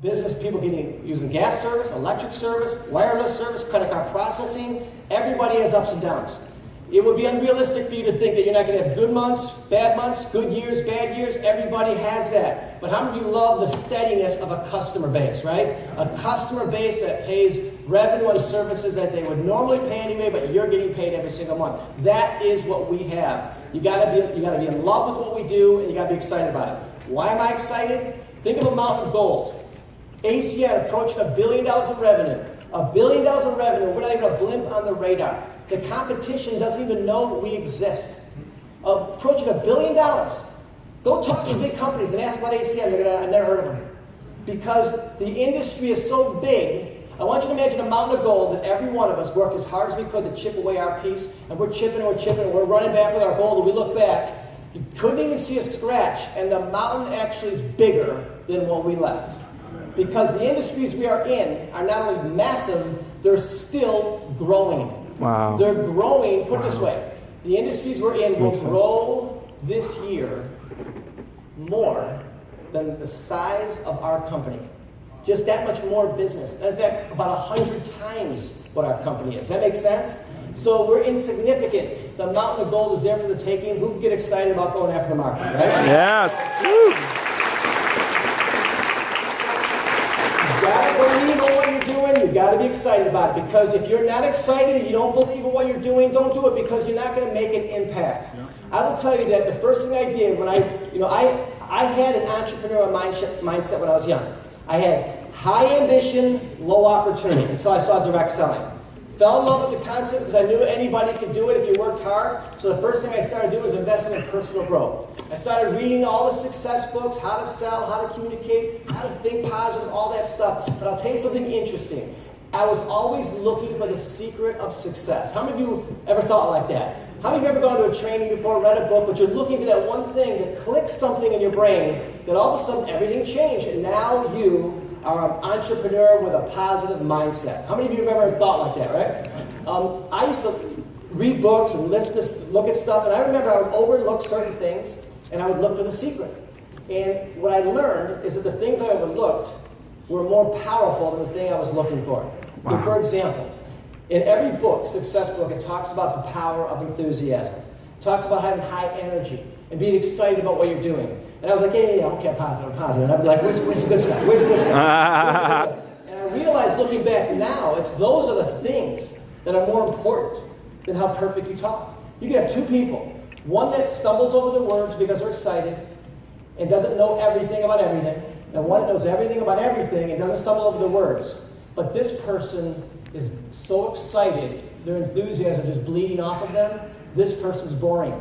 business people using gas service, electric service, wireless service, credit card processing. Everybody has ups and downs. It would be unrealistic for you to think that you're not going to have good months, good years, bad years. Everybody has that. But how many of you love the steadiness of a customer base, right? A customer base that pays revenue on services that they would normally pay anyway, but you're getting paid every single month. That is what we have. You gotta be in love with what we do, and you gotta be excited about it. Why am I excited? Think of a mountain of gold. ACN approaching $1 billion in revenue. $1 billion in revenue. We're not even a blimp on the radar. The competition doesn't even know we exist. Approaching $1 billion. Go talk to the big companies and ask about ACN. They're gonna, I never heard of them. Because the industry is so big. I want you to imagine a mountain of gold that every one of us worked as hard as we could to chip away our piece. And we're chipping and we're chipping and we're running back with our gold. And we look back. You couldn't even see a scratch. And the mountain actually is bigger than when we left. Because the industries we are in are not only massive, they're still growing. Wow. They're growing, put it this way, the industries we're in will grow this year more than the size of our company. Just that much more business. And in fact, about 100 times what our company is. Does that make sense? So we're insignificant. The mountain of gold is there for the taking. Who can get excited about going after the market, right? Yes. Woo. You gotta believe in what you're doing. You gotta be excited about it. Because if you're not excited, you don't believe in what you're doing, don't do it because you're not gonna make an impact. Yeah. I will tell you that the first thing I did when I had an entrepreneurial mindset when I was young. I had high ambition, low opportunity until I saw direct selling. Fell in love with the concept because I knew anybody could do it if you worked hard. So the first thing I started doing was investing in personal growth. I started reading all the success books, how to sell, how to communicate, how to think positive, all that stuff. But I'll tell you something interesting. I was always looking for the secret of success. How many of you ever thought like that? How many of you ever gone to a training before, read a book, but you're looking for that one thing that clicks something in your brain, that all of a sudden everything changed, and now you are an entrepreneur with a positive mindset. How many of you have ever thought like that, right? I used to read books and look at stuff, and I remember I would overlook certain things, and I would look for the secret. And what I learned is that the things I overlooked were more powerful than the thing I was looking for. Wow. So for example, in every book, success book, it talks about the power of enthusiasm. It talks about having high energy and being excited about what you're doing. And I was like, yeah, okay, I'm positive. And I'd be like, where's the good stuff? Where's the good stuff? And I realized looking back now, those are the things that are more important than how perfect you talk. You can have two people. One that stumbles over the words because they're excited and doesn't know everything about everything. And one that knows everything about everything and doesn't stumble over the words. But this person is so excited, their enthusiasm is just bleeding off of them. This person's boring.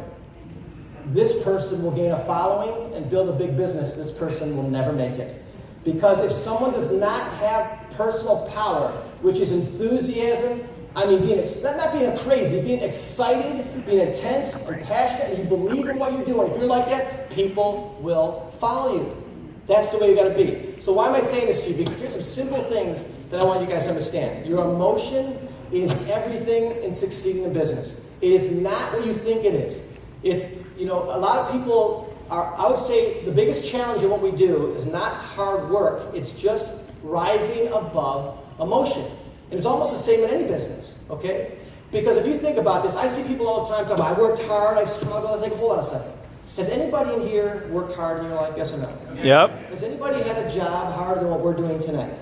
This person will gain a following and build a big business. This person will never make it. Because if someone does not have personal power, which is enthusiasm, I mean, not being crazy, being excited, being intense and passionate, and you believe in what you're doing. If you're like that, people will follow you. That's the way you got to be. So why am I saying this to you? Because here's some simple things that I want you guys to understand. Your emotion is everything in succeeding in business. It is not what you think it is. It's, a lot of people I would say the biggest challenge in what we do is not hard work. It's just rising above emotion. And it's almost the same in any business, okay? Because if you think about this, I see people all the time talking about, I worked hard, I struggled. I think, hold on a second. Has anybody in here worked hard in your life, yes or no? Yep. Has anybody had a job harder than what we're doing tonight?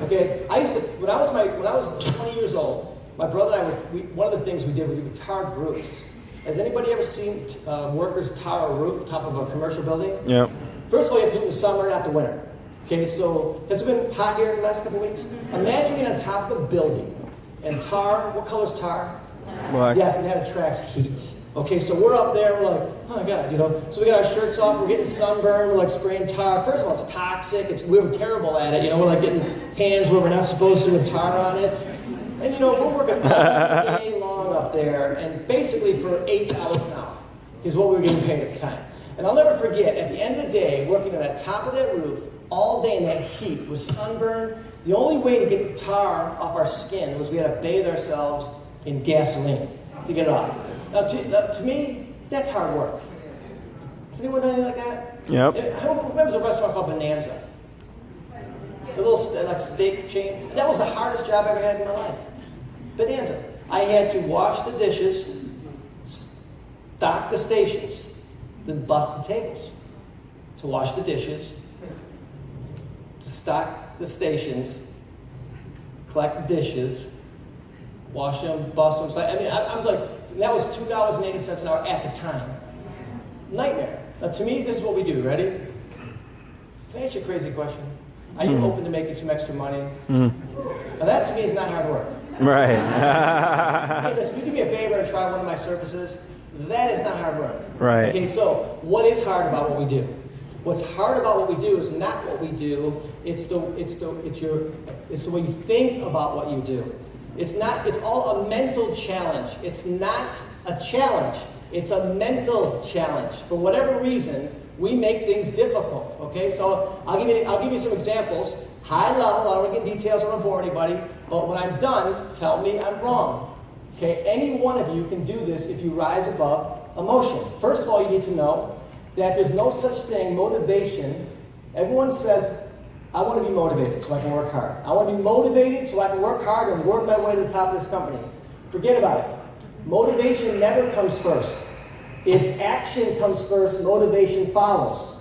Okay, when I was 20 years old, my brother and I, one of the things we did was we tarred roofs. Has anybody ever seen workers tar a roof top of a commercial building? Yep. First of all, you have to do it in the summer, not the winter. Okay, so has it been hot here in the last couple of weeks? Imagine being on top of a building and tar. What color is tar? Black. Yes, and that attracts heat. Okay, so we're up there, we're like, oh my God, so we got our shirts off, we're getting sunburned, we're like spraying tar. First of all, it's toxic, we're terrible at it, we're like getting hands where we're not supposed to with tar on it. And we're working all day long up there, and basically for $8 an hour is what we were getting paid at the time. And I'll never forget, at the end of the day, working on the top of that roof, all day in that heat, with sunburn, the only way to get the tar off our skin was we had to bathe ourselves in gasoline to get it off. Now, to me, that's hard work. Has anyone done anything like that? Yep. Who remembers a restaurant called Bonanza? The like steak chain. That was the hardest job I ever had in my life. Bonanza. I had to wash the dishes, stock the stations, then bust the tables. To wash the dishes, to stock the stations, collect the dishes, wash them, bust them. So, I mean, I was like, that was $2.80 an hour at the time. Nightmare. Now, to me, this is what we do. Ready? Can I ask you a crazy question? Are you open to making some extra money? Now, that to me is not hard work. Right. Hey, listen, you do me a favor and try one of my services. That is not hard work. Right. Okay, so what is hard about what we do? What's hard about what we do is not what we do. It's the way you think about what you do. It's all a mental challenge. It's not a challenge. It's a mental challenge. For whatever reason, we make things difficult. Okay, so I'll give you some examples. High level. I don't want to get in details. I don't want to bore anybody. But when I'm done, tell me I'm wrong. Okay, any one of you can do this if you rise above emotion. First of all, you need to know that there's no such thing, motivation. Everyone says, I want to be motivated so I can work hard. I want to be motivated so I can work hard and work my way to the top of this company. Forget about it. Motivation never comes first. It's action comes first, motivation follows.